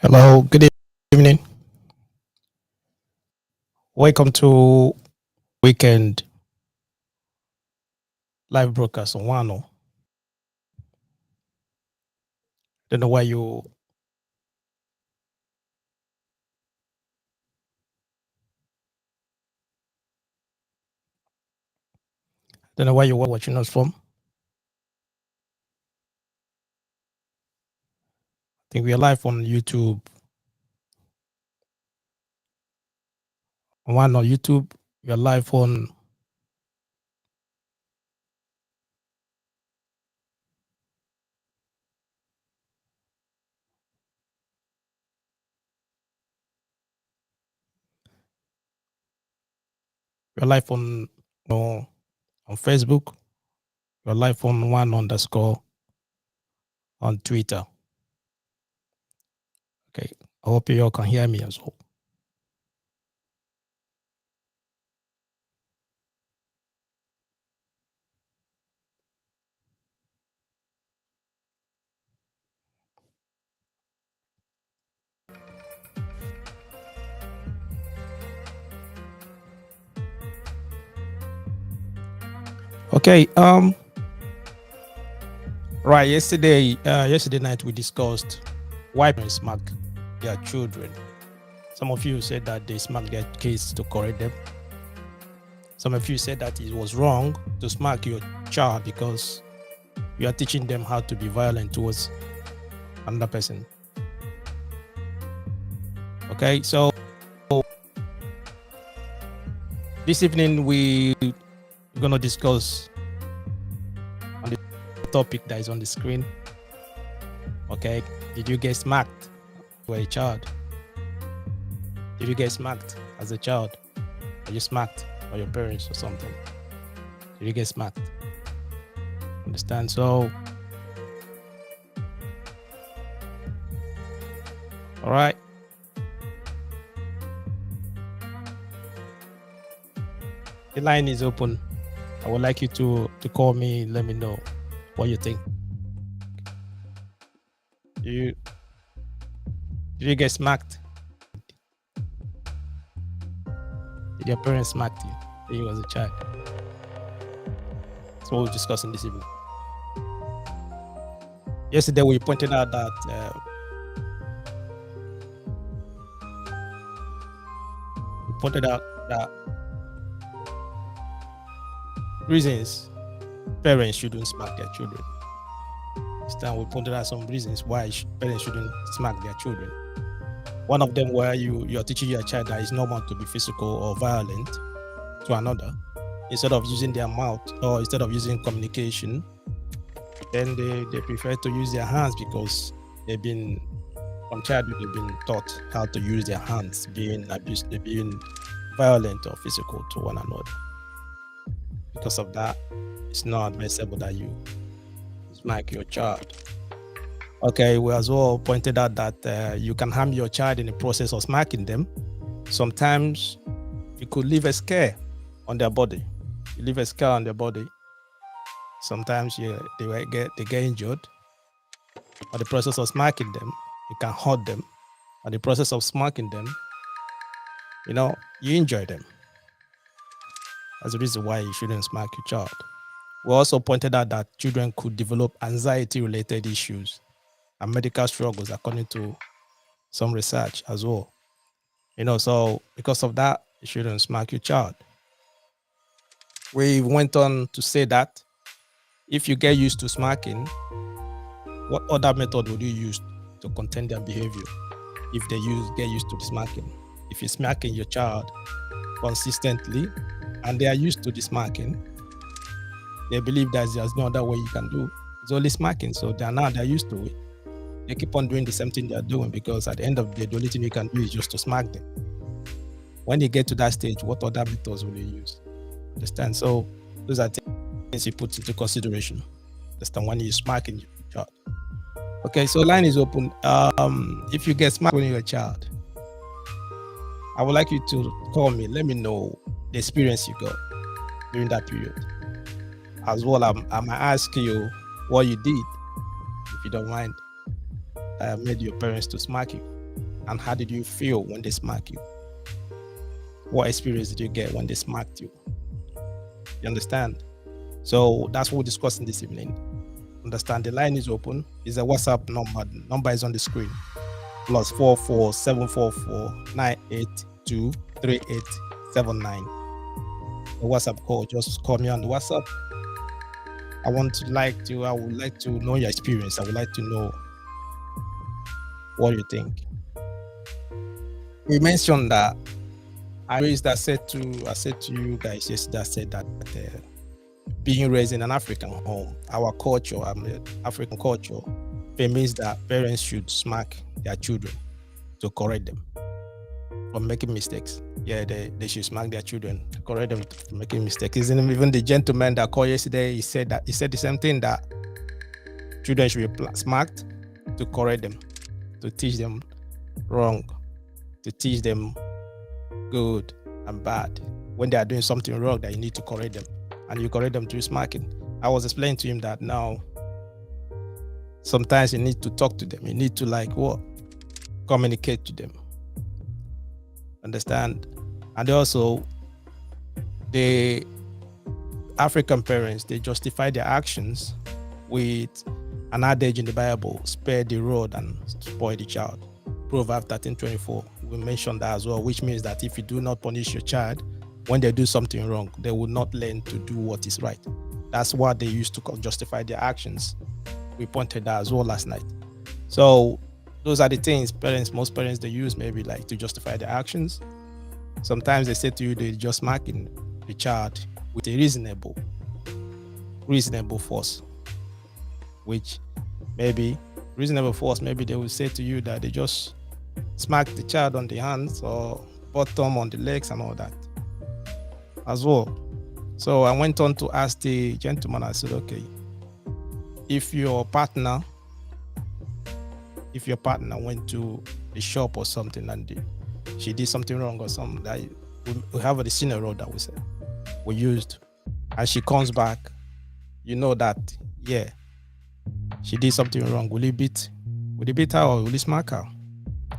Hello, good evening. Welcome to weekend live broadcast on Wano. Don't know why you don't know why you're watching us from. I think we are live on YouTube. On Wano YouTube, we are live on on Facebook. We're live on One_. On Twitter. Okay. I hope you all can hear me as well. Okay. Right. Yesterday night we discussed why parents smack their children. Some of you said that they smack their kids to correct them. Some of you said that it was wrong to smack your child because you are teaching them how to be violent towards another person. Okay, so this evening we're going to discuss on the topic that is on the screen. Okay, did you get smacked when a child? Did you get smacked as a child? Are you smacked by your parents or something? Did you get smacked? Understand? So, all right. The line is open. I would like you to call me. Let me know what you think. Did you get smacked? Did your parents smack you when you was a child? That's what we're discussing this evening. Yesterday we pointed out that reasons parents shouldn't smack their children. This time we pointed out some reasons why parents shouldn't smack their children. One of them where you're teaching your child that it's normal to be physical or violent to another. Instead of using their mouth or instead of using communication, then they prefer to use their hands because from childhood they've been taught how to use their hands, being abused, being violent or physical to one another. Because of that, it's not advisable that you smack your child. Okay, we as well pointed out that you can harm your child in the process of smacking them. Sometimes you could leave a scar on their body. You leave a scar on their body. Sometimes they get injured. Or the process of smacking them, you can hurt them. And the process of smacking them, you injure them. That's the reason why you shouldn't smack your child. We also pointed out that children could develop anxiety-related issues and medical struggles, according to some research as well. So because of that, you shouldn't smack your child. We went on to say that if you get used to smacking, what other method would you use to contain their behavior if they get used to smacking? If you're smacking your child consistently and they are used to the smacking, they believe that there's no other way you can do. It's only smacking, so they're used to it. They keep on doing the same thing they're doing because at the end of the day, the only thing you can do is just to smack them. When they get to that stage, what other methods will you use? Understand? So those are things you put into consideration. Understand? When you're smacking your child. Okay, so line is open. If you get smacked when you're a child, I would like you to call me. Let me know the experience you got during that period. As well, I might ask you what you did, if you don't mind. Made your parents to smack you. And how did you feel when they smack you? What experience did you get when they smacked you? You understand? So that's what we're discussing this evening. Understand, the line is open. It's a WhatsApp number. The number is on the screen. +44 744 982 3879. The WhatsApp call. Just call me on the WhatsApp. I would like to know your experience. I would like to know what you think. We mentioned that I said to you guys yesterday, I said that being raised in an African home, our culture, African culture, permits that parents should smack their children to correct them from making mistakes. Yeah, they should smack their children, correct them from making mistakes. Even the gentleman that called yesterday, he said the same thing, that children should be smacked to correct them, to teach them wrong, to teach them good and bad. When they are doing something wrong, that you need to correct them, and you correct them through smacking. I was explaining to him that now sometimes you need to talk to them. You need to communicate to them. Understand? And also, the African parents, they justify their actions with an adage in the Bible: spare the rod and spoil the child. Proverbs 13:24. We mentioned that as well, which means that if you do not punish your child when they do something wrong, they will not learn to do what is right. That's what they used to justify their actions. We pointed that as well last night. So those are the things most parents, they use maybe to justify their actions. Sometimes they say to you, they're just marking the child with a reasonable force, which maybe reasonable force, maybe they will say to you that they just smack the child on the hands or bottom on the legs and all that as well. So I went on to ask the gentleman, I said, okay, if your partner went to the shop or something and she did something wrong or something, that we have a senior rod that we used, and she comes back, you know that, yeah, she did something wrong. Will you beat her or will you smack her?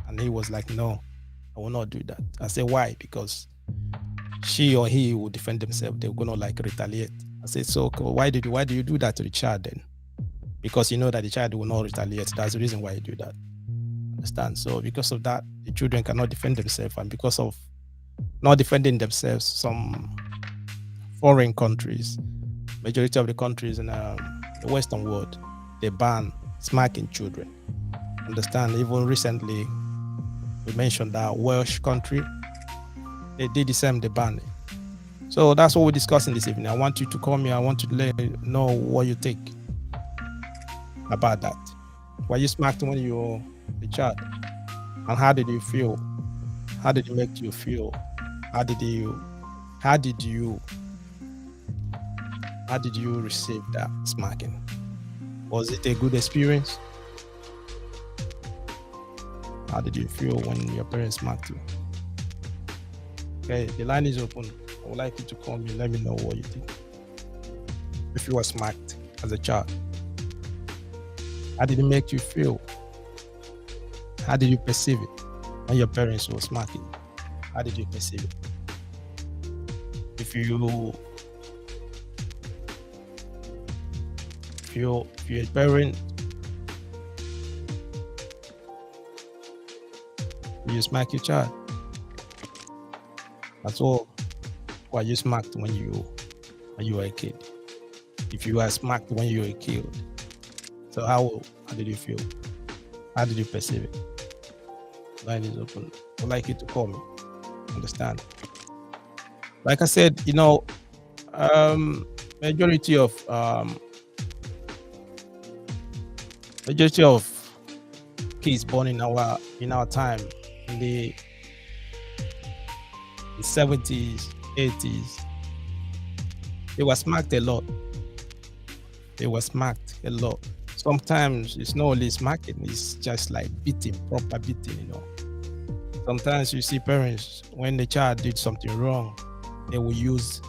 And he was like, no, I will not do that. I said, why? Because she or he will defend themselves. They're gonna retaliate. I said, so why do you do that to the child then? Because you know that the child will not retaliate. That's the reason why you do that. Understand? So because of that, the children cannot defend themselves, and because of not defending themselves, some foreign countries, majority of the countries in the Western world, they ban smacking children. Understand? Even recently, we mentioned that Welsh country, they did the same, they banned it. So that's what we're discussing this evening. I want you to call me. I want to let you know what you think about that. Were you smacked when you were a child? And how did you feel? How did it make you feel? How did you receive that smacking? Was it a good experience? How did you feel when your parents smacked you? Okay, the line is open. I would like you to call me. Let me know what you think. If you were smacked as a child, how did it make you feel? How did you perceive it when your parents were smacking? How did you perceive it? If you're a parent, you smack your child. That's all. Why you smacked when you were a kid? If you were smacked when you were a kid, so how did you feel? How did you perceive it? Line is open. I'd like you to call me. Understand? Like I said, majority of kids born in our time, in the 70s, 80s, they were smacked a lot. Sometimes it's not only smacking, it's just beating, proper beating, Sometimes you see parents, when the child did something wrong, they will use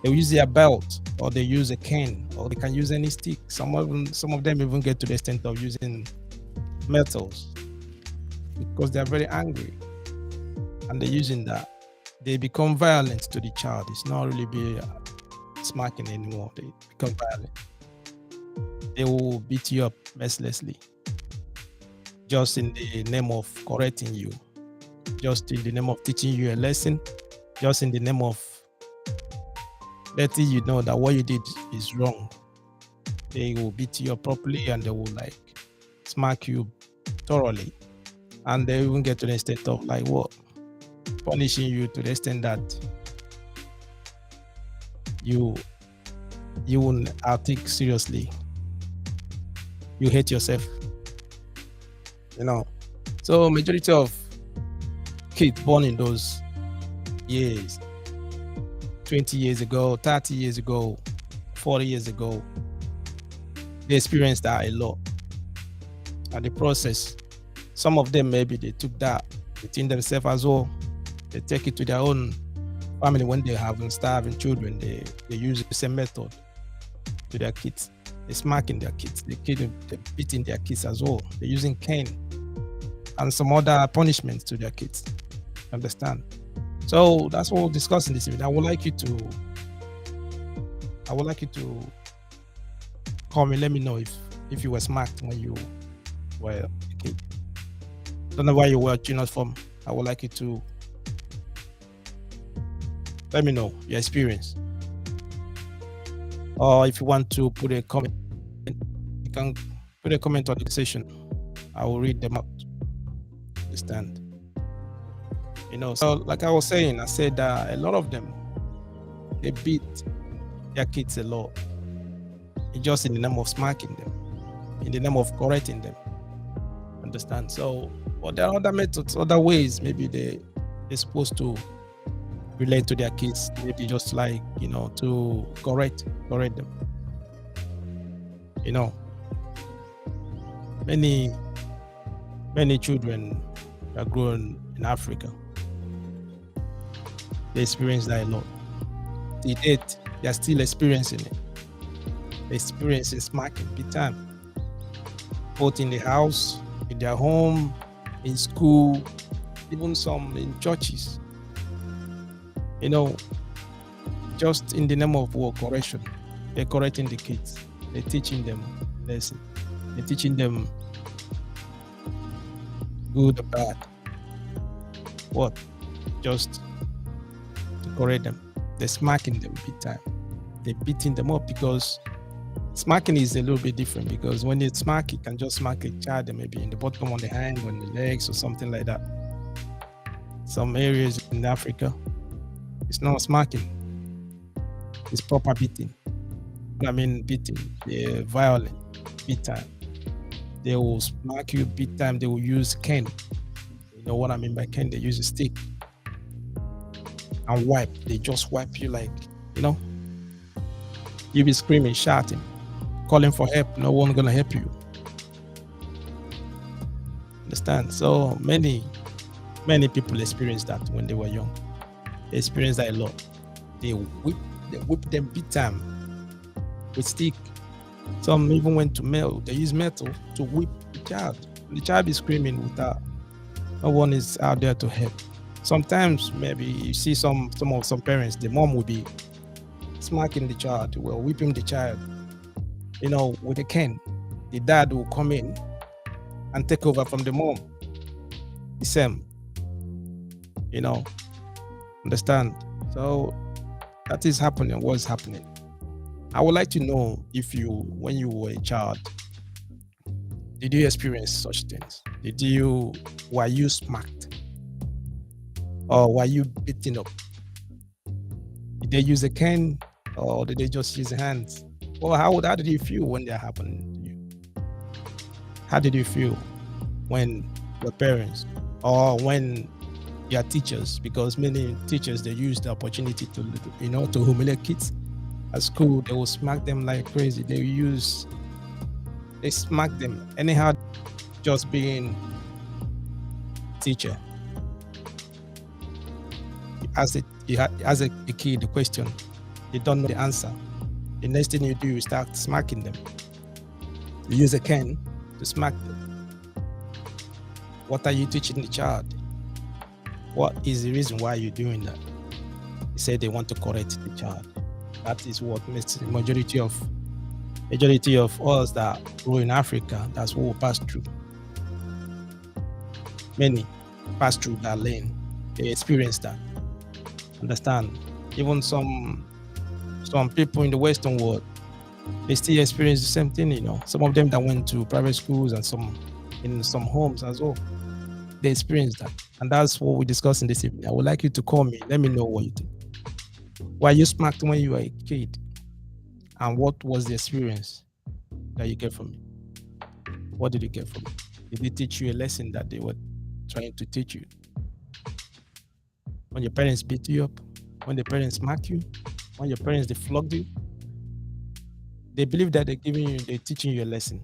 their belt, or they use a cane, or they can use any stick. Some of them even get to the extent of using metals because they are very angry, and they're using that. They become violent to the child. It's not really be smacking anymore. They become violent. They will beat you up mercilessly, just in the name of correcting you, just in the name of teaching you a lesson, just in the name of letting you know that what you did is wrong. They will beat you up properly, and they will like smack you thoroughly, and they even get to the extent of like what, punishing you to the extent that you won't think seriously. You hate yourself, So majority of kids born in those years, 20 years ago, 30 years ago, 40 years ago, they experienced that a lot. And the process, some of them maybe they took that within themselves as well. They take it to their own family when they have starving children. They use the same method to their kids. They're smacking their kids. They're beating their kids as well. They're using cane and some other punishments to their kids. Understand? So that's what we're discussing this evening. I would like you to call me. Let me know if you were smacked when you were a kid. Don't know why you were watching us from. I would like you to let me know your experience. Or if you want to put a comment, you can put a comment on the session. I will read them out. Understand? So like I was saying, I said that a lot of them, they beat their kids a lot. It's just in the name of smacking them, in the name of correcting them. Understand? So, but there are other methods, other ways. Maybe they're supposed to relate to their kids. Maybe just like to correct them. Many children are grown in Africa. They experience that a lot. To date, they are still experiencing it. They're experiencing smacking big time, both in the house, in their home, in school, even some in churches. Just in the name of correction, they're correcting the kids. They're teaching them lesson. They're teaching them good or bad. What? Just to correct them. They're smacking them big time. They're beating them up, because smacking is a little bit different, because when you smack, you can just smack a child maybe in the bottom of the hand, on the legs or something like that. Some areas in Africa, it's not smacking. It's proper beating. Beating. They're violent, big time. They will smack you big time. They will use cane. You know what I mean by cane? They use a stick and wipe. They just wipe you like, you be screaming, shouting, calling for help. No one gonna help you. Understand? So many people experience that when they were young. They experience that a lot. They whip them big time with stick. Some even went to metal. They use metal to whip the child. The child is screaming without. No one is out there to help. Sometimes maybe you see some parents, the mom will be smacking the child, will whipping the child, with a cane. The dad will come in and take over from the mom. The same, understand? So that is happening. What's happening? I would like to know when you were a child, did you experience such things? Were you smacked? Or were you beaten up? Did they use a cane, or did they just use hands? Or how did you feel when that happened to you? How did you feel when your parents, or when your teachers, because many teachers, they use the opportunity to humiliate kids at school. They will smack them like crazy. They smack them anyhow, just being teacher. You ask a kid the question, they don't know the answer. The next thing you do is start smacking them. You use a cane to smack them. What are you teaching the child? What is the reason why you're doing that? He said they want to correct the child. That is what makes the majority of us that grow in Africa, that's what we pass through. Many pass through that lane. They experience that. Understand? Even some people in the Western world, they still experience the same thing, you know. Some of them that went to private schools and some in some homes as well, they experience that. And that's what we're discussing this evening. I would like you to call me. Let me know what you think. Why you smacked when you were a kid? And what was the experience that you get from it? What did you get from it? Did they teach you a lesson that they were trying to teach you? When your parents beat you up, when the parents smack you, when your parents they flogged you, they believe that they're teaching you a lesson.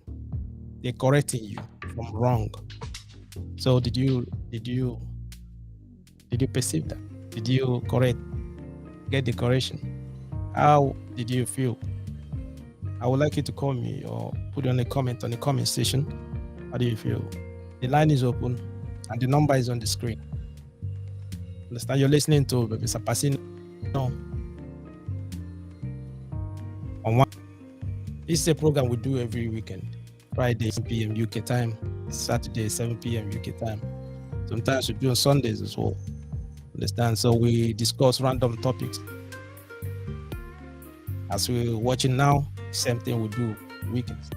They're correcting you from wrong. So did you perceive that? Did you get the correction? How did you feel? I would like you to call me or put on a comment on the comment section. How do you feel? The line is open and the number is on the screen. Understand? You're listening to Mr. Passino on one. This is a program we do every weekend. Friday 7 p.m. UK time, Saturday 7 p.m. UK time. Sometimes we do on Sundays as well. Understand? So we discuss random topics. As we're watching now, same thing we do weekends.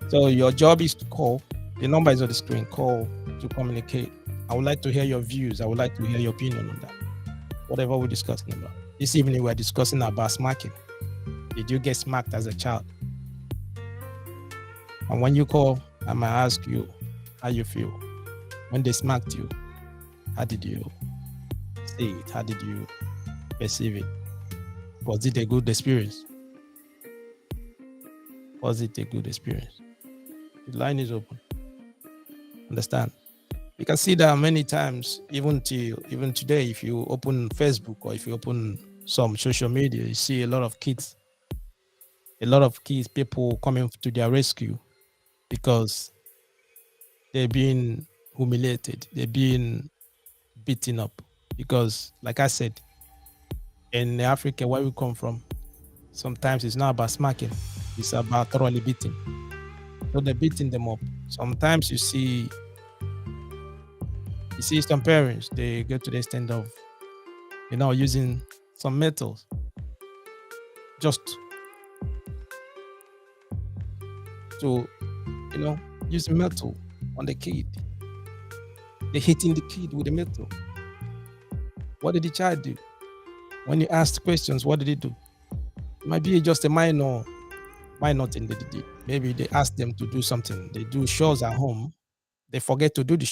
So your job is to call. The number is on the screen. Call to communicate. I would like to hear your views. I would like to hear your opinion on that. Whatever we're discussing about. This evening we're discussing about smacking. Did you get smacked as a child? And when you call, I might ask you how you feel. When they smacked you, how did you see it? How did you perceive it? Was it a good experience? Was it a good experience? The line is open. Understand? You can see that many times, even today, if you open Facebook or if you open some social media, you see a lot of kids, people coming to their rescue because they're being humiliated, they're being beaten up. Because, like I said, in Africa, where we come from, sometimes it's not about smacking, it's about thoroughly beating. So they're beating them up. Sometimes you see some parents, they go to the extent of, using some metals just to, use metal on the kid. They're hitting the kid with the metal. What did the child do? When you ask questions, what did he do? It might be just a minor thing they did. Maybe they asked them to do something. They do chores at home. They forget to do the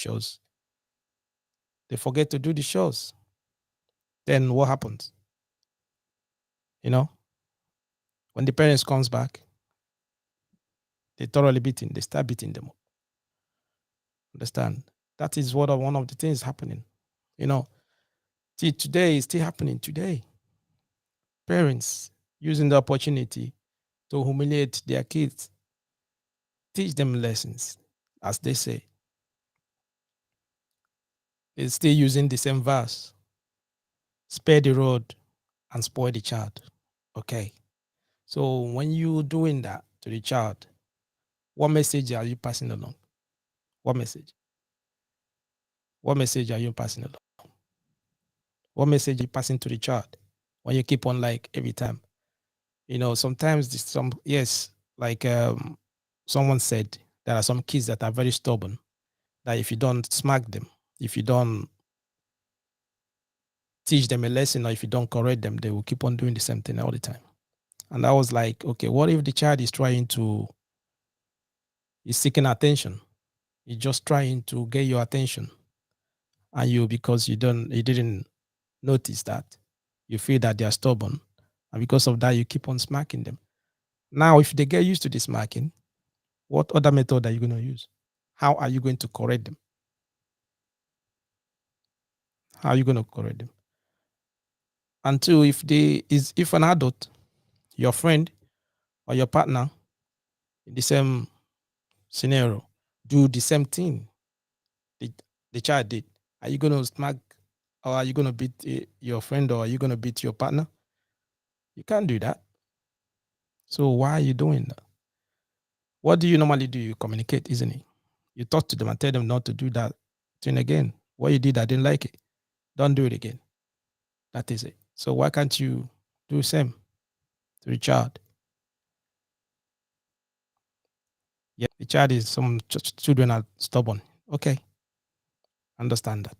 chores. Then what happens? When the parents comes back, they thoroughly beating. They start beating them up. Understand? That is one of the things happening. Today is still happening today. Parents using the opportunity to humiliate their kids, teach them lessons, as they say. They're still using the same verse. Spare the road and spoil the child. Okay. So when you're doing that to the child, what message are you passing along? What message? What message are you passing along? What message are you passing to the child when you keep on like every time? Sometimes someone said there are some kids that are very stubborn, that if you don't smack them, if you don't teach them a lesson, or if you don't correct them, they will keep on doing the same thing all the time. And I was like, okay, what if the child is seeking attention? He's just trying to get your attention. And because you didn't notice that, you feel that they are stubborn. And because of that, you keep on smacking them. Now, if they get used to this smacking, what other method are you going to use? How are you going to correct them? How are you going to correct them? And two, if an adult, your friend or your partner in the same scenario, do the same thing, The child did. Are you going to smack, or are you going to beat your friend, or are you going to beat your partner? You can't do that. So why are you doing that? What do you normally do? You communicate, isn't it? You talk to them and tell them not to do that thing again. What you did, I didn't like it. Don't do it again. That is it. So why can't you do the same to the child? Yeah, the child is, some children are stubborn. Okay, understand that.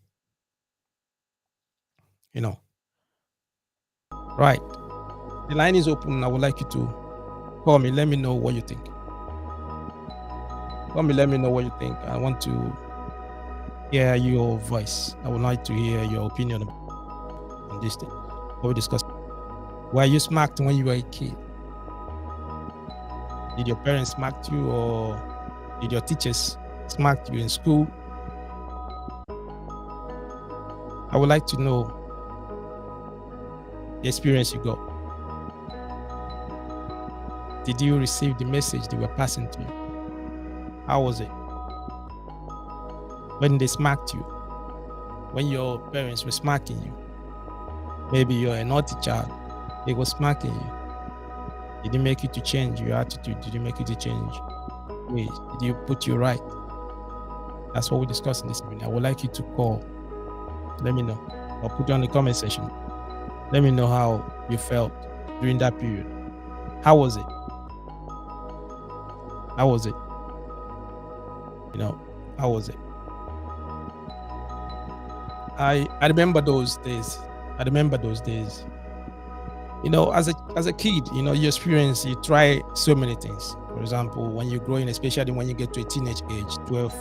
You know, right? The line is open. I would like you to call me. Let me know what you think. Call me. Let me know what you think. I want to hear your voice. I would like to hear your opinion on this thing. What we discussed. Were you smacked when you were a kid? Did your parents smack you, or did your teachers smack you in school? I would like to know the experience you got. Did you receive the message they were passing to you? How was it? When they smacked you, when your parents were smacking you, maybe you're a naughty child, they were smacking you. Did it make you to change your attitude? Did it make you to change ways? Did you put you right? That's what we're discussing this evening. I would like you to call. Let me know. Or put it on the comment section. Let me know how you felt during that period. How was it? How was it? You know, how was it? I remember those days. I remember those days. You know, as a kid, you know, you experience, you try so many things. For example, when you're growing, especially when you get to a teenage age, 12,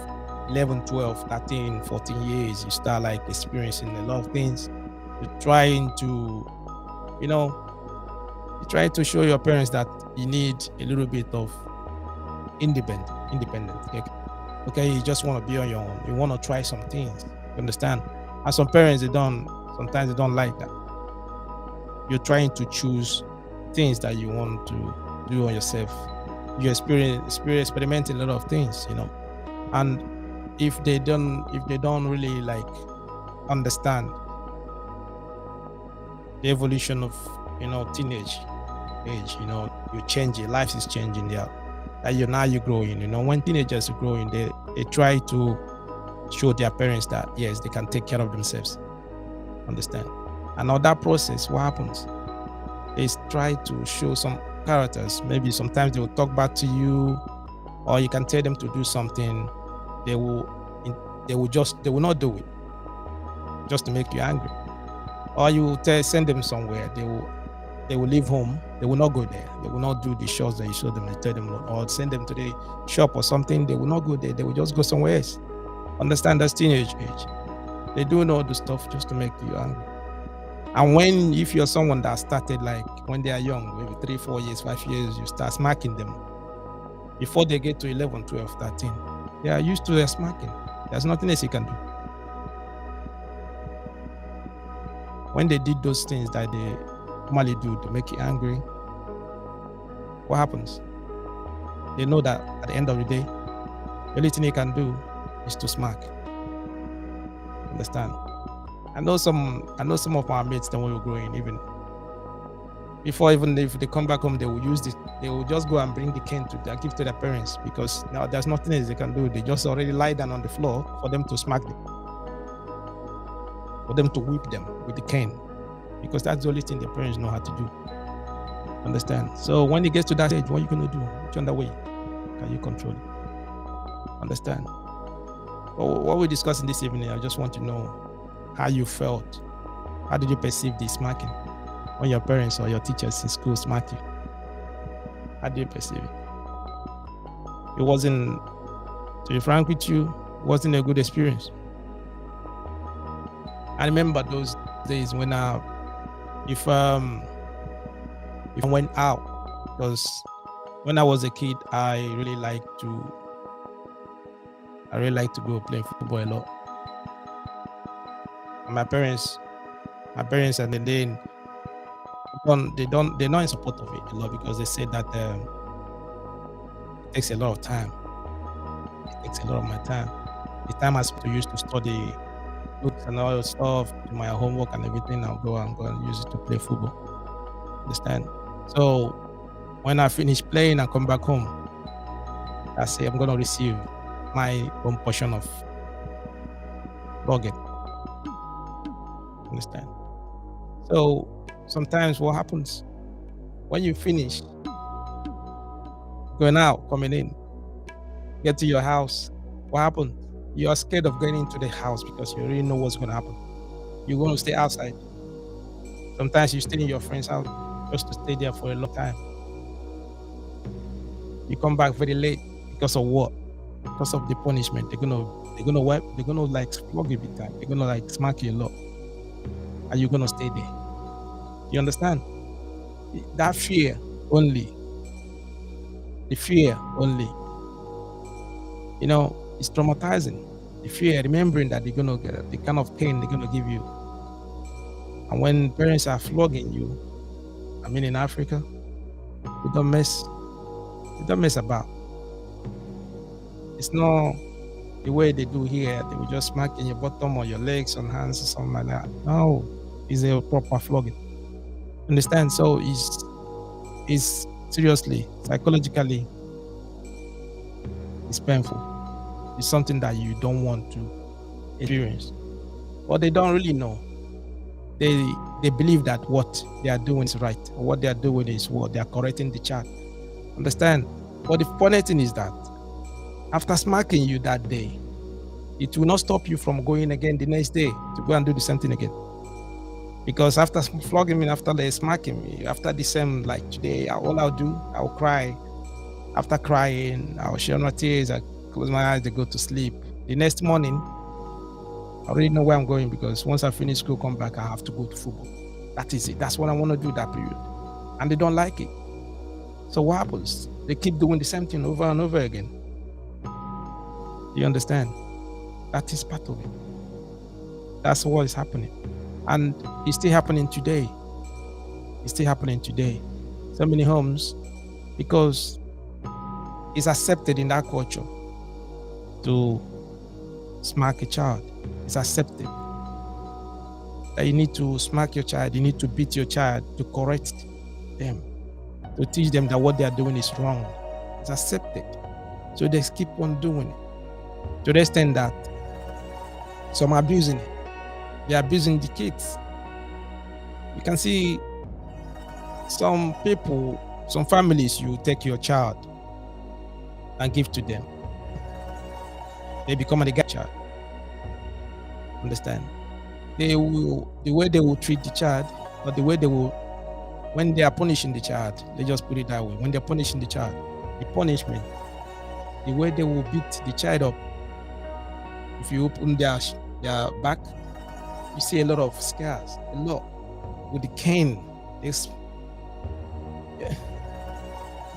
11, 12, 13, 14 years, you start like experiencing a lot of things. You're trying to, you know, you're trying to show your parents that you need a little bit of independent. Okay, you just want to be on your own. You want to try some things. You understand? And some parents, sometimes they don't like that. You're trying to choose things that you want to do on yourself. You experimenting a lot of things, you know. And if they don't really like understand the evolution of, you know, teenage age, you know, you change, your life is changing there. That you're growing, you know. When teenagers are growing, they try to show their parents that yes, they can take care of themselves. Understand? And on that process, what happens? They try to show some characters. Maybe sometimes they will talk back to you, or you can tell them to do something. They will not do it just to make you angry. Or you will send them somewhere. They will leave home. They will not go there. They will not do the chores that you show them. You tell them, or send them to the shop or something. They will not go there. They will just go somewhere else. Understand? That's teenage age. They do all the stuff just to make you angry. And if you're someone that started like when they are young, maybe 3, 4 years, 5 years, you start smacking them. Before they get to 11, 12, 13, they are used to their smacking. There's nothing else you can do. When they did those things that they normally do to make you angry, what happens? They know that at the end of the day, the only thing they can do is to smack. Understand? I know some of our mates that when we were growing, even if they come back home, they will just go and bring the cane to give to their parents, because now there's nothing else they can do. They just already lie down on the floor for them to smack them, for them to whip them with the cane, because that's the only thing their parents know how to do. Understand? So when it gets to that age, what are you going to do? Which other way can you control it? Understand? Well, what we're discussing this evening, I just want to know how you felt. How did you perceive the smacking when your parents or your teachers in school smack you? How did you perceive it? It wasn't, to be frank with you, it wasn't a good experience. I remember those days when if I went out, because when I was a kid, I really liked to go play football a lot. And my parents and they're not in support of it a lot, because they said that it takes a lot of time. It takes a lot of my time. the time I used to study books and all that stuff, do my homework and everything, I'll go and use it to play football. Understand? So when I finish playing and come back home, I say I'm gonna receive my own portion of flogging. Understand? So sometimes what happens when you finish going out, coming in, get to your house, what happened? You are scared of going into the house because you already know what's going to happen. You're going to stay outside. Sometimes you stay in your friend's house just to stay there for a long time. You come back very late because of what? Because of the punishment. They're gonna wipe. They're gonna like flog you big time. They're gonna like smack you a lot, and you're gonna stay there. You understand? That fear only. The fear only. You know, it's traumatizing. The fear, remembering that they're gonna get the kind of pain they're gonna give you. And when parents are flogging you, I mean, in Africa, they don't mess about. It's not the way they do here. They will just smack in your bottom or your legs or hands or something like that. No, it's a proper flogging. Understand? So it's seriously, psychologically, it's painful. It's something that you don't want to experience. But they don't really know. They believe that what they are doing is right, or what they are doing is what they are correcting the child. Understand? But the funny thing is that after smacking you that day, it will not stop you from going again the next day to go and do the same thing again. Because after flogging me, after they smacking me, after the same, like today, all I'll do, I'll cry. After crying, I'll shed my tears, I close my eyes, I go to sleep. The next morning, I already know where I'm going, because once I finish school, come back, I have to go to football. That is it. That's what I want to do that period. And they don't like it. So what happens? They keep doing the same thing over and over again. You understand? That is part of it. That's what is happening. And it's still happening today. It's still happening today. So many homes, because it's accepted in that culture to smack a child. It's accepted that you need to smack your child, you need to beat your child to correct them, to teach them that what they are doing is wrong. It's accepted. So they keep on doing it to the extent that some are abusing it. They're abusing the kids. You can see some people, some families, you take your child and give to them. They become a child. Understand? The way they will treat the child, or the way they will, when they are punishing the child, they just put it that way. When they're punishing the child, the punishment, the way they will beat the child up. If you open their back, you see a lot of scars, a lot with the cane. You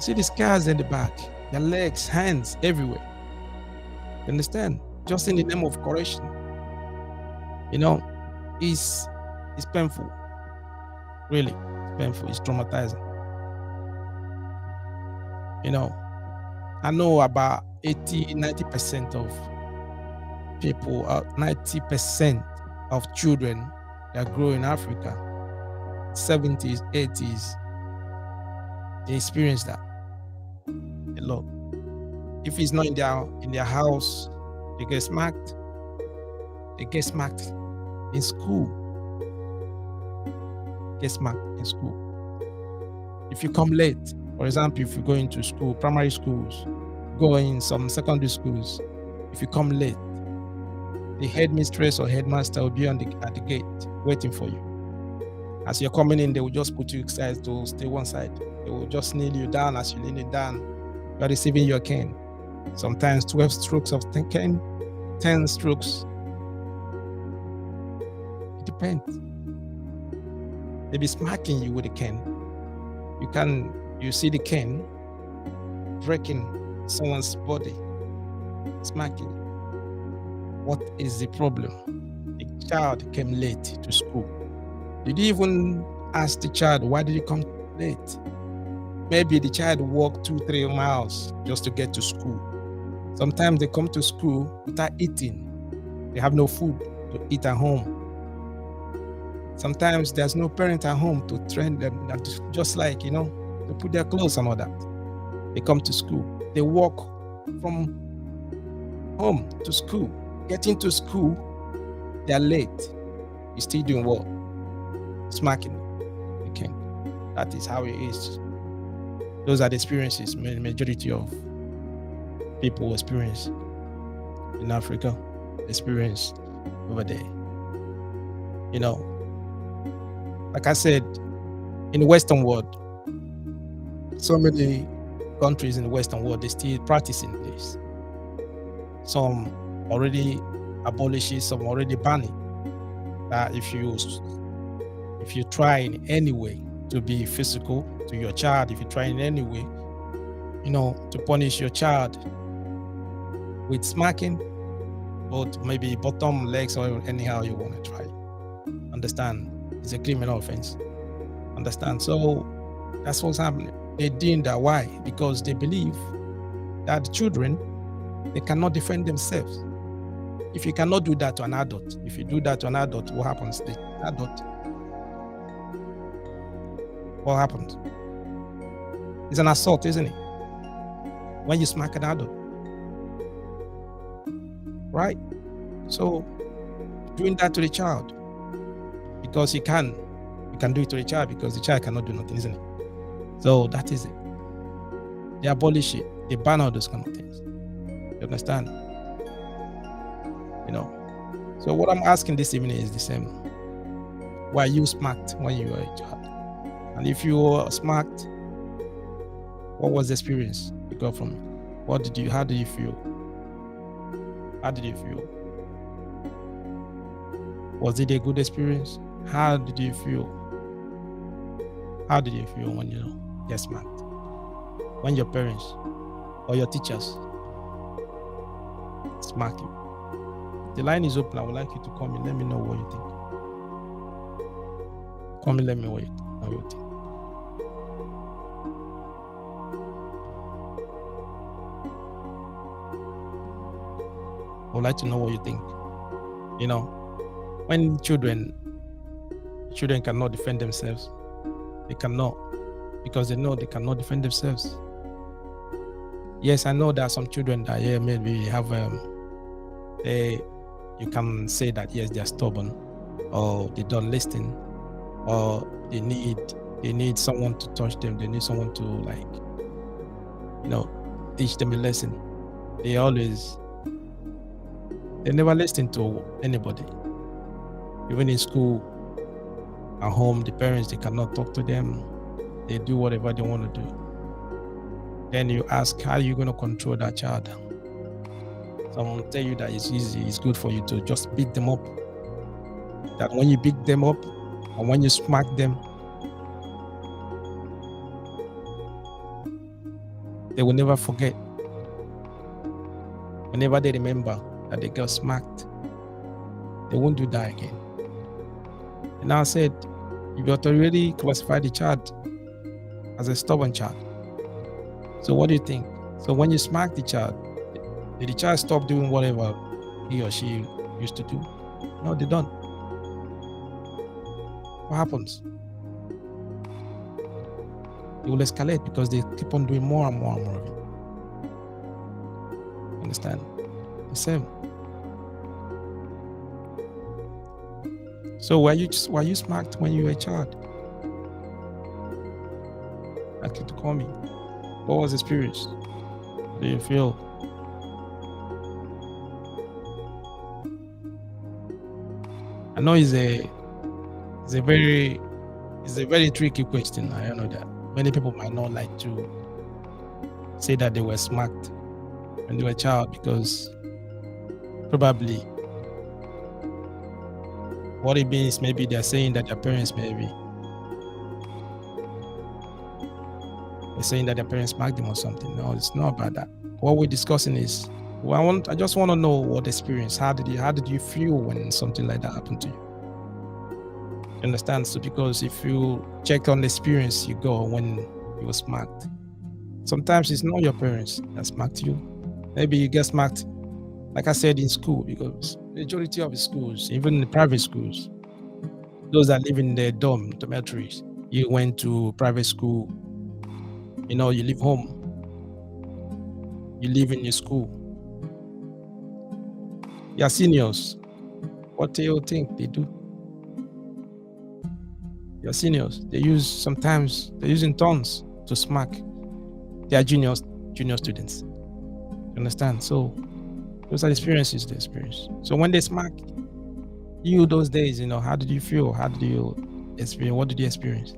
see the scars in the back, their legs, hands, everywhere. You understand? Just in the name of correction. You know, it's painful. Really, it's painful. It's traumatizing. You know, I know about 90% of people, 90% of children that grow in Africa, 70s, 80s, they experience that a lot. If it's not in their house, they get smacked. They get smacked in school. Get smacked in school. If you come late, for example, if you go into school, primary schools, go in some secondary schools, if you come late, the headmistress or headmaster will be at the gate waiting for you. As you're coming in, they will just put you aside to stay one side. They will just kneel you down. As you kneel it down, you are receiving your cane. Sometimes 12 strokes of cane, 10 strokes. It depends. They be smacking you with a cane. You see the cane breaking someone's body, smacking you. What is the problem? The child came late to school. Did you even ask the child, why did you come late? Maybe the child walked 2-3 miles just to get to school. Sometimes they come to school without eating. They have no food to eat at home. Sometimes there's no parent at home to train them, just like, to put their clothes and all that. They come to school. They walk from home to school. Getting to school, they're late. You're still doing what? Smacking the king. That is how it is. Those are the experiences majority of people experience in Africa, experience over there. Like I said, in the Western world, so many countries in the Western world, they still practicing this. Some already abolish it, some already ban it. That if you try in any way to be physical to your child, if you try in any way, to punish your child with smacking, or maybe bottom legs or anyhow you want to try. Understand? It's a criminal offense. Understand? So that's what's happening. They're doing that. Why? Because they believe that the children, they cannot defend themselves. If you cannot do that to an adult, if you do that to an adult, what happens? The adult, what happens? It's an assault, isn't it? When you smack an adult, right? So doing that to the child, because you can do it to the child because the child cannot do nothing, isn't it? So that is it. They abolish it. They ban all those kind of things. You understand? So what I'm asking this evening is the same. Were you smacked when you were a child? And if you were smacked, what was the experience you got from it? How did you feel? How did you feel? Was it a good experience? How did you feel? How did you feel when you get smacked? When your parents or your teachers smack you? The line is open. I would like you to call me. Let me know what you think. Call me. Let me know what you think. I would like to know what you think. When children cannot defend themselves, they cannot, because they know they cannot defend themselves. Yes, I know there are some children that maybe have you can say that yes, they are stubborn, or they don't listen, or they need someone to touch them. They need someone to teach them a lesson. They never listen to anybody. Even in school, at home, the parents, they cannot talk to them. They do whatever they want to do. Then you ask, how are you going to control that child? Someone will tell you that it's easy, it's good for you to just beat them up. That when you beat them up, or when you smack them, they will never forget. Whenever they remember that they got smacked, they won't do that again. And I said, you got to really classify the child as a stubborn child. So what do you think? So when you smack the child, did the child stop doing whatever he or she used to do? No, they don't. What happens? It will escalate because they keep on doing more and more and more of it. Understand? The same. So were you smacked when you were a child? Ask you to call me. What was the experience? How do you feel? I know it's a very tricky question. I know that many people might not like to say that they were smacked when they were a child, because probably what it means, maybe they're saying that their parents smacked them or something. No, it's not about that. What we're discussing is, I just want to know what experience. How did you feel when something like that happened to you? Understand? So because if you check on the experience you got when you were smacked, sometimes it's not your parents that smacked you. Maybe you get smacked, like I said, in school, because majority of the schools, even the private schools, those that live in the dormitories, you went to private school, you know, you leave home, you live in your school. Your seniors, what do you think they do? Your seniors, sometimes they're using tongues to smack their junior students. You understand? So those are the experiences they experience. So when they smack you those days, you know, how did you feel? How did you experience? What did you experience?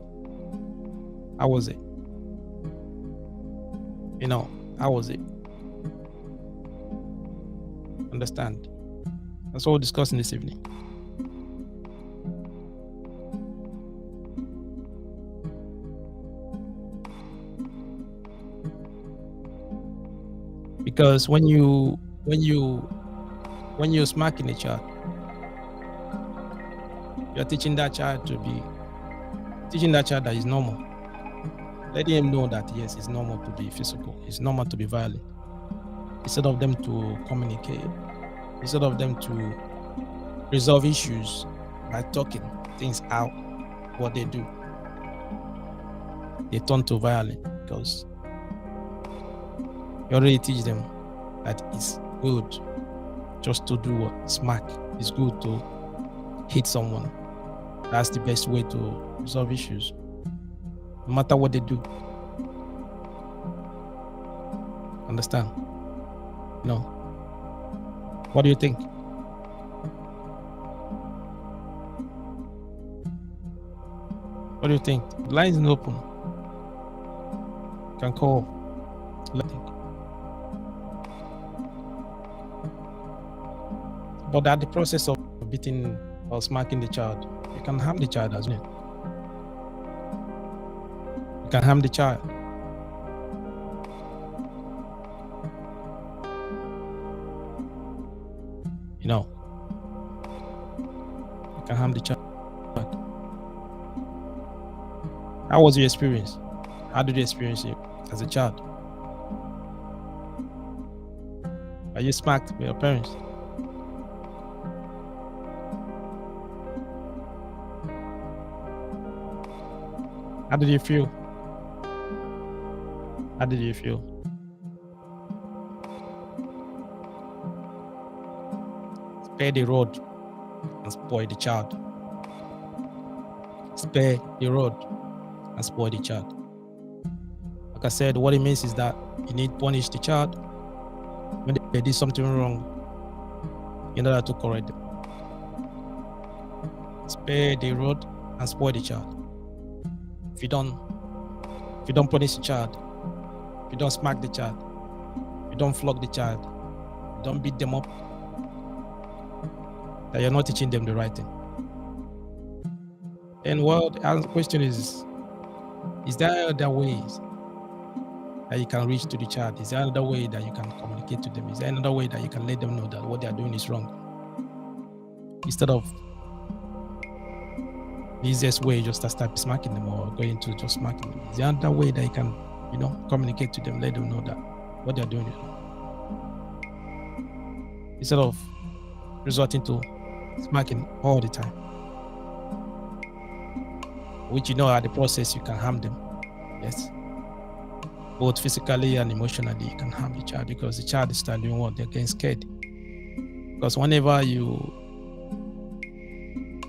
How was it? You know, how was it? Understand? That's what we're discussing this evening. Because when you're smacking a child, you're teaching that child that is normal. Letting him know that yes, it's normal to be physical, it's normal to be violent. Instead of them to communicate, instead of them to resolve issues by talking things out, what they do, they turn to violence, because you already teach them that it's good just to do what? Smack. It's good to hit someone. That's the best way to resolve issues, no matter what they do. Understand? No. What do you think? What do you think? The line is open. You can call. But that the process of beating or smacking the child, you can harm the child as well. You can harm the child. You know, you can harm the child. How was your experience? How did you experience it as a child? Are you smacked by your parents? How did you feel? How did you feel? Spare the rod and spoil the child. Spare the rod and spoil the child. Like I said, what it means is that you need to punish the child when they did something wrong in order to correct them. Spare the rod and spoil the child. If you don't punish the child, if you don't smack the child, if you don't flog the child, if you don't beat them up, that you're not teaching them the right thing. And well, the question is there other ways that you can reach to the child? Is there another way that you can communicate to them? Is there another way that you can let them know that what they are doing is wrong? Instead of the easiest way, just to start smacking them or going to just smacking them. Is there another way that you can, you know, communicate to them, let them know that what they are doing is wrong? Instead of resorting to smacking all the time, which you know at the process you can harm them. Yes, both physically and emotionally you can harm the child, because the child is starting what? They're getting scared. Because whenever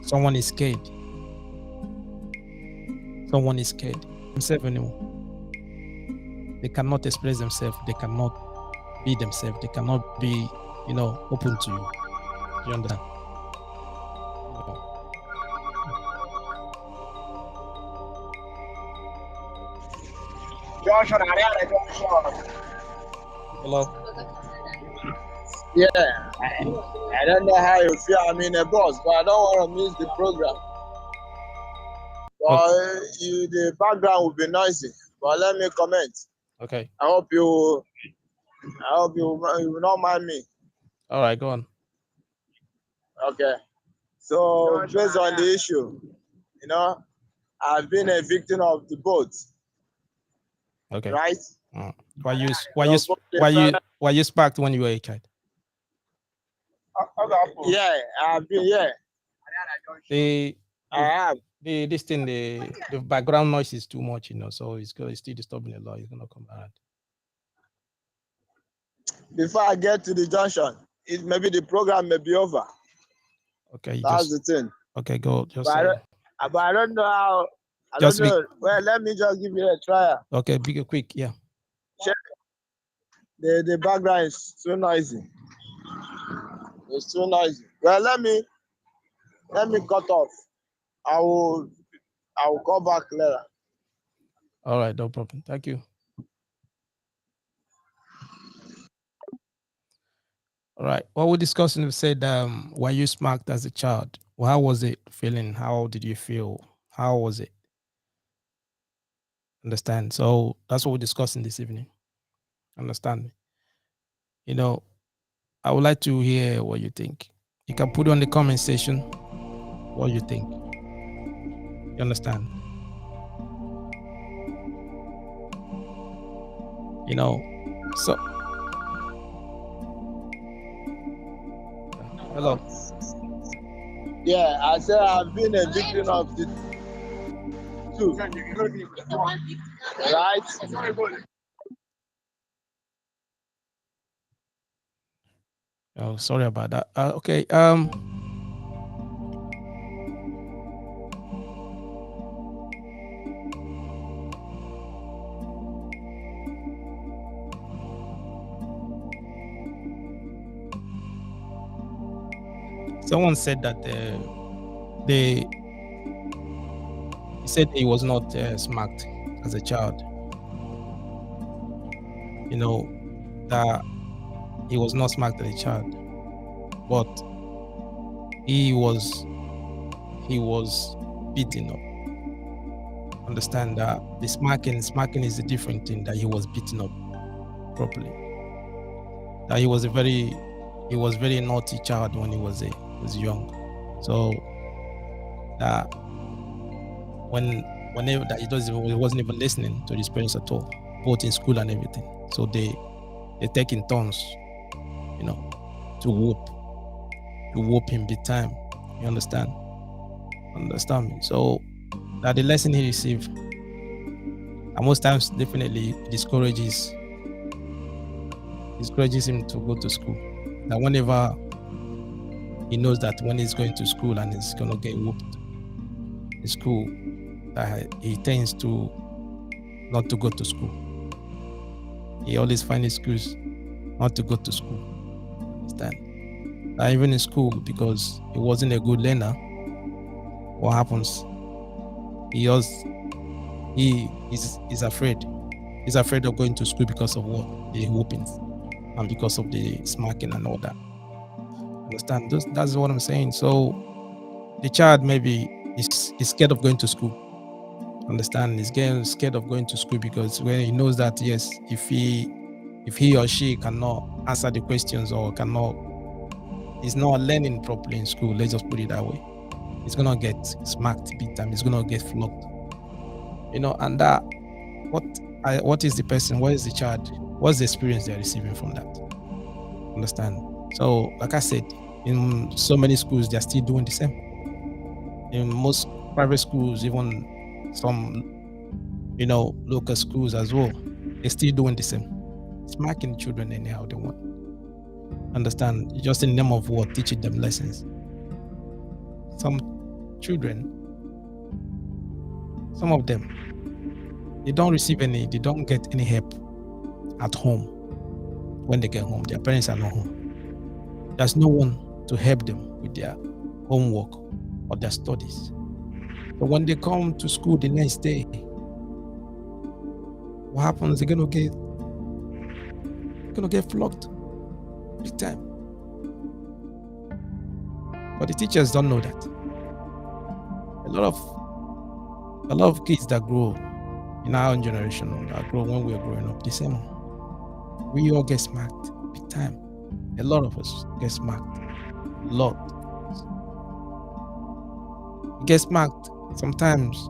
someone is scared themselves anymore, they cannot express themselves, they cannot be themselves, they cannot be, you know, open to you. You understand? Hello. Yeah, I don't know how you feel. I'm in a bus, but I don't want to miss the program. Well, the background will be noisy, but let me comment. Okay. I hope you will not mind me. All right, go on. Okay. So based on the issue, you know, I've been a victim of the both. Okay. Right? Were you sparked when you were a child? Yeah, I've been. Yeah, I have. The background noise is too much, so it's still disturbing a lot. It's gonna come around. Before I get to the junction, maybe the program may be over. Okay, that's the thing. Okay, go. But I don't know how. I don't know. Well, let me just give you a try. Okay, be quick. Yeah. Check. The background is too noisy. It's too noisy. Well, let me cut off. I will call back later. All right, no problem. Thank you. All right. What we're discussing, we said, were you smacked as a child? Well, how was it feeling? How did you feel? How was it? Understand? So that's what we're discussing this evening. Understand me? I would like to hear what you think. You can put on the comment section what you think. You understand? So hello. Yeah, I said I've been a victim of the two. Right? Oh, sorry about that. Okay. Someone said that he said he was not smacked as a child. That he was not smacked as a child, but he was beaten up. Understand that the smacking is a different thing. That he was beaten up properly. That he was very naughty child when he was young. So that whenever that he wasn't even listening to his parents at all, both in school and everything. So they take in turns, to whoop him big time. You understand me? So that the lesson he received, and most times definitely discourages him to go to school. That whenever he knows that when he's going to school and he's gonna get whooped in school, that he tends to not to go to school. He always finds excuse not to go to school. Understand? Even in school, because he wasn't a good learner, what happens? He's afraid. He's afraid of going to school because of what? The whoopings and because of the smacking and all that. Understand? That's what I'm saying. So the child maybe is scared of going to school. Understand? He's getting scared of going to school because when he knows that, yes, if he or she cannot answer the questions or is not learning properly in school, let's just put it that way, he's gonna get smacked big time. He's gonna get flogged. And that what is the person? What is the child? What's the experience they're receiving from that? Understand? So, like I said, in so many schools, they're still doing the same. In most private schools, even some, local schools as well, they're still doing the same. Smacking children anyhow they want. Understand? Just in the name of what? Teaching them lessons. Some children, some of them, they don't get any help at home. When they get home, their parents are not home. There's no one to help them with their homework or their studies. But when they come to school the next day, what happens? They're gonna get flogged big time. But the teachers don't know that. A lot of kids that grow in our own generation, that grow when we were growing up, the same. We all get smacked big time. A lot of us get smacked. A lot. You get smacked. Sometimes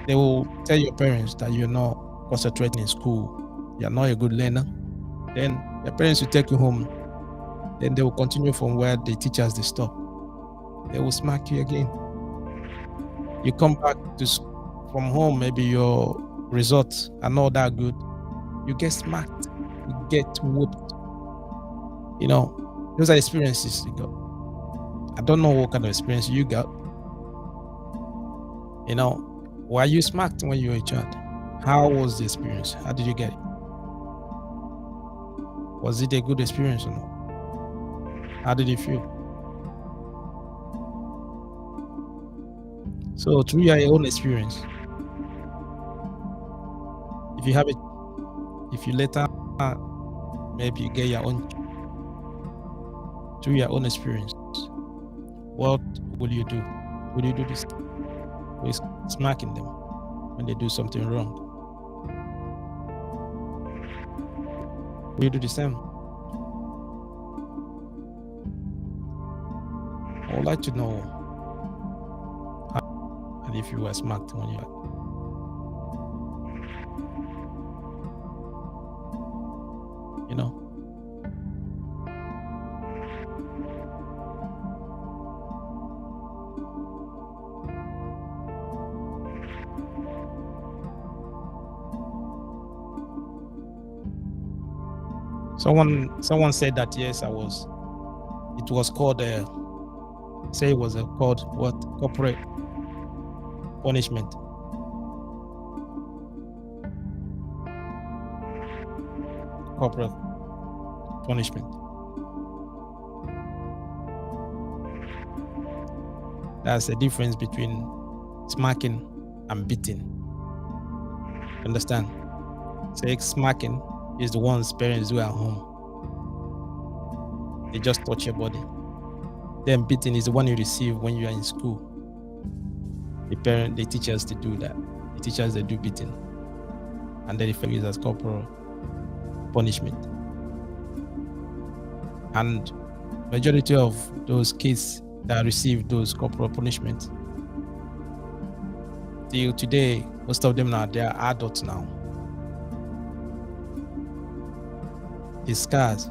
they will tell your parents that you're not concentrating in school. you're not a good learner, then your parents will take you home. Then they will continue from where the teachers they stop. They will smack you again. You come back from home, maybe your results are not that good. You get smacked. You get whooped. You know, those are experiences you got. I don't know what kind of experience you got. You know, were you smacked when you were a child? How was the experience? How did you get it? Was it a good experience or not? How did you feel? So through your own experience, if you have it, if you later maybe you get your own through your own experience, what will you do? Will you do this? With smacking them when they do something wrong? Will you do the same? I would like to know how, and if you were smacked when you were. You know. Someone said that yes, I was. It was called say it was called what? Corporate punishment. Corporate punishment. That's the difference between smacking and beating. Understand? Say smacking is the ones parents do at home. They just touch your body. Then beating is the one you receive when you are in school. The teachers to do that. The teachers they do beating. And then refer it as corporal punishment. And majority of those kids that receive those corporal punishments, till today, most of them now they are adults now. The scars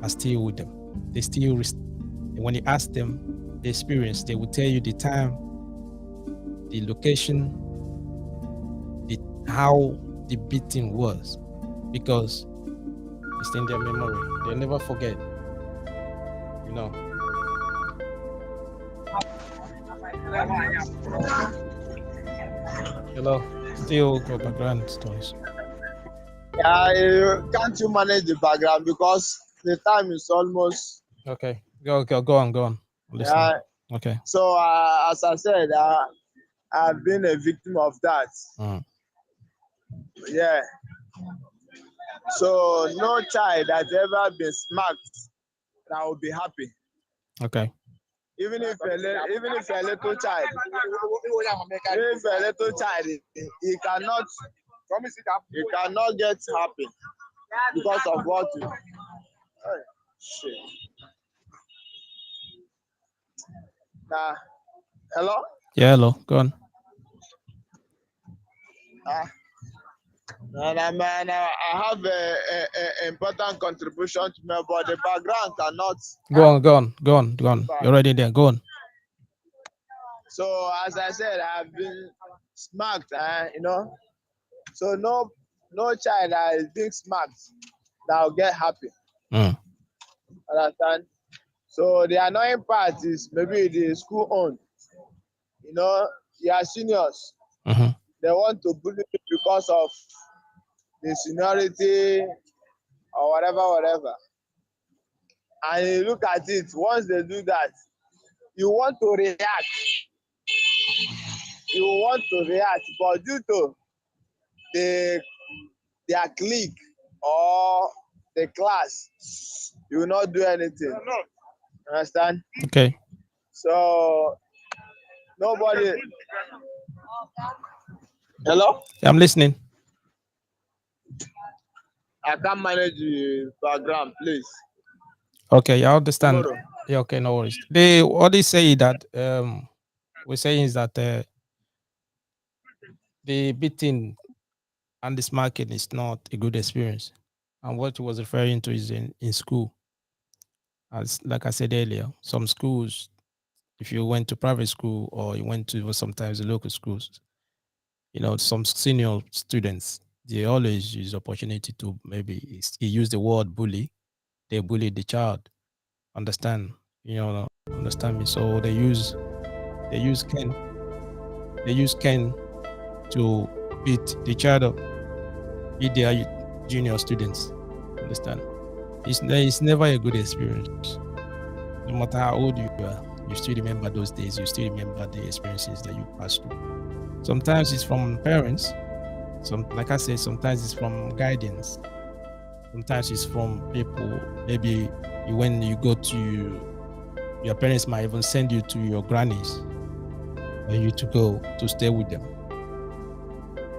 are still with them. They still, when you ask them the experience, they will tell you the time, the location, how the beating was, because it's in their memory. They'll never forget. You know. Hello. Still go background stories. Yeah, can't you manage the background because the time is almost. Okay. Go on. Listen. Yeah. Okay. So as I said, I've been a victim of that. Yeah. So no child that's ever been smacked that will be happy. Okay. Even if a little child, he cannot get happy because of what you. Oh, shit. Hello? Yeah, hello. Go on. And I have a important contribution to make, but the background cannot. Go on. You're already there. Go on. So as I said, I've been smacked, you know. So no child that is being smacked that will get happy. Understand? So the annoying part is maybe the school owned. You know, your seniors. They want to bully you because of the seniority or whatever. And you look at it, once they do that, you want to react. But due to their clique or the class, you will not do anything. Understand? Okay. So nobody. Hello? I'm listening. I can't manage the background, please. Okay, I understand. Tomorrow. Yeah, okay, no worries. What they say that we're saying is that the beating and this marking is not a good experience. And what he was referring to is in school. As like I said earlier, some schools, if you went to private school or you went to sometimes the local schools, some senior students, they always use opportunity to maybe he used the word bully. They bully the child. Understand? Understand me. So they use Ken to beat the child up, beat their junior students. Understand? It's never a good experience. No matter how old you are, you still remember those days. You still remember the experiences that you passed through. Sometimes it's from parents. Like I said, sometimes it's from guidance. Sometimes it's from people. Maybe when you go to your parents might even send you to your grannies for you to go to stay with them.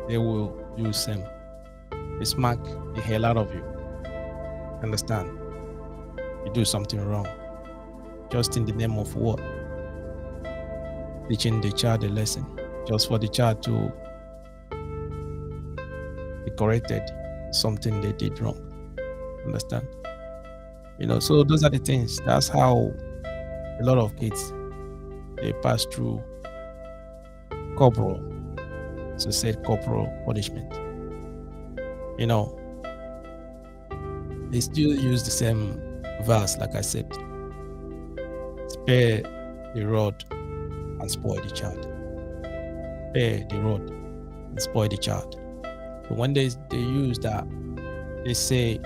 They will use them. They smack the hell out of you. Understand? You do something wrong. Just in the name of what? Teaching the child a lesson. Just for the child to be corrected something they did wrong. Understand? So those are the things. That's how a lot of kids, they pass through corporal punishment. They still use the same verse, like I said. Spare the rod and spoil the child. Spare the rod and spoil the child. So when they use that, they say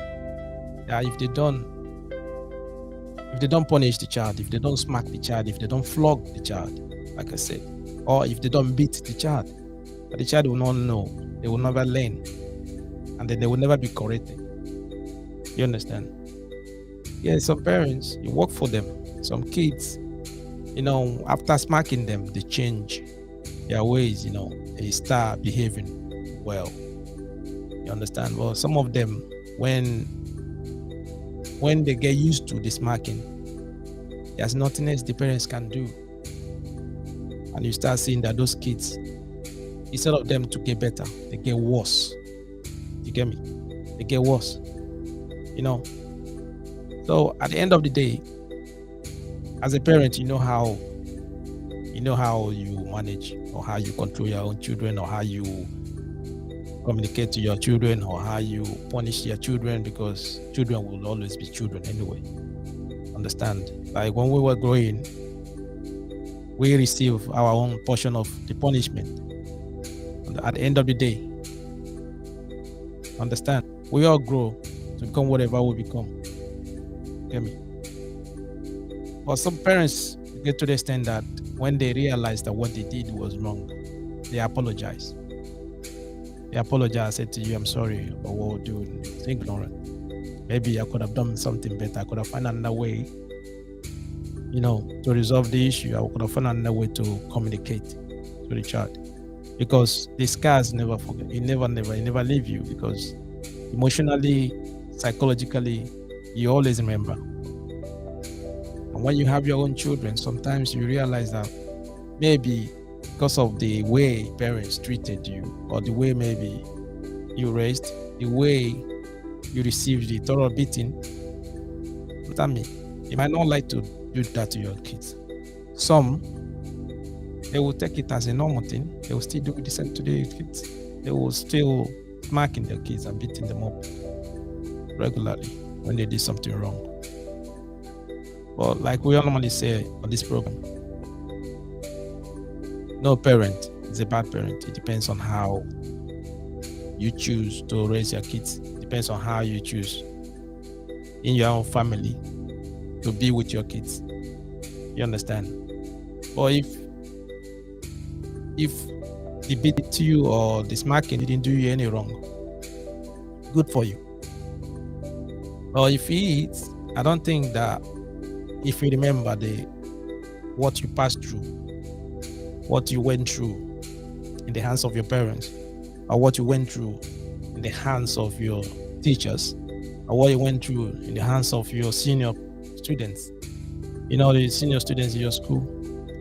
that if they don't punish the child, if they don't smack the child, if they don't flog the child, like I said, or if they don't beat the child will not know, they will never learn, and then they will never be corrected. You understand? Yeah, some parents, you work for them. Some kids, after smacking them, they change their ways, they start behaving well. You understand? Well, some of them, when they get used to the smacking, there's nothing else the parents can do. And you start seeing that those kids, instead of them to get better, they get worse. You get me? They get worse. So at the end of the day, as a parent, you know how you manage or how you control your own children, or how you communicate to your children, or how you punish your children, because children will always be children anyway. Understand? Like when we were growing, we receive our own portion of the punishment. And at the end of the day, understand? We all grow to become whatever we become. Get me? But some parents get to the extent that when they realize that what they did was wrong, they apologize. They apologize, say to you, "I'm sorry for what we're doing. It's ignorant. Maybe I could have done something better. I could have found another way, to resolve the issue. I could have found another way to communicate to the child." Because the scars never forget. It never leave you, because emotionally, psychologically, you always remember. And when you have your own children, sometimes you realize that maybe because of the way parents treated you, or the way maybe you raised, the way you received the thorough beating, you might not like to do that to your kids. Some, they will take it as a normal thing. They will still do the same to their kids. They will still smacking their kids and beating them up regularly when they did something wrong. But like we normally say on this program, no parent is a bad parent. It depends on how you choose to raise your kids. It depends on how you choose in your own family to be with your kids. You understand? Or if they beat you or the smacking didn't do you any wrong, good for you. Or if it's, I don't think that if you remember what you passed through, what you went through in the hands of your parents, or what you went through in the hands of your teachers, or what you went through in the hands of your senior students, the senior students in your school,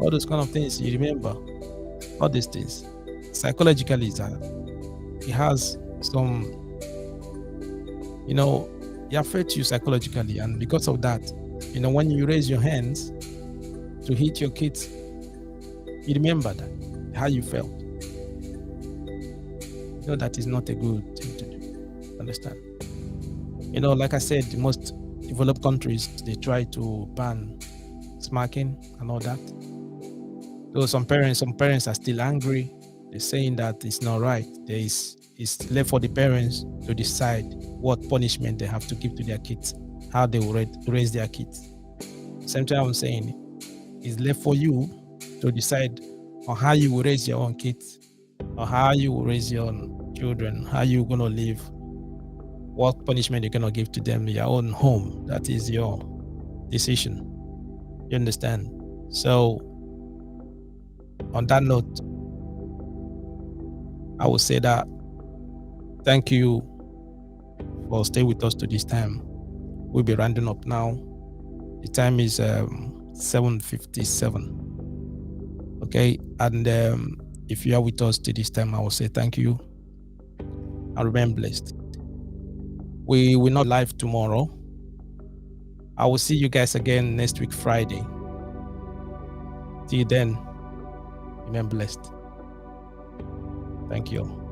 all those kind of things, you remember all these things. Psychologically, it has some, it affects you psychologically. And because of that, when you raise your hands to hit your kids, you remember that, how you felt. That is not a good thing to do. Understand? Like I said, the most developed countries, they try to ban smacking and all that. Though some parents are still angry. They're saying that it's not right. It's left for the parents to decide what punishment they have to give to their kids, how they will raise their kids. Same time I'm saying, it's left for you to decide on how you will raise your own kids, or how you will raise your own children, how you're going to live, what punishment you're going to give to them in your own home. That is your decision. You understand? So, on that note, I would say that thank you for staying with us to this time. We'll be rounding up now. The time is 7:57. Okay, and if you are with us to this time, I will say thank you and remain blessed. We will not live tomorrow. I will see you guys again next week, Friday. Till then, remain blessed. Thank you.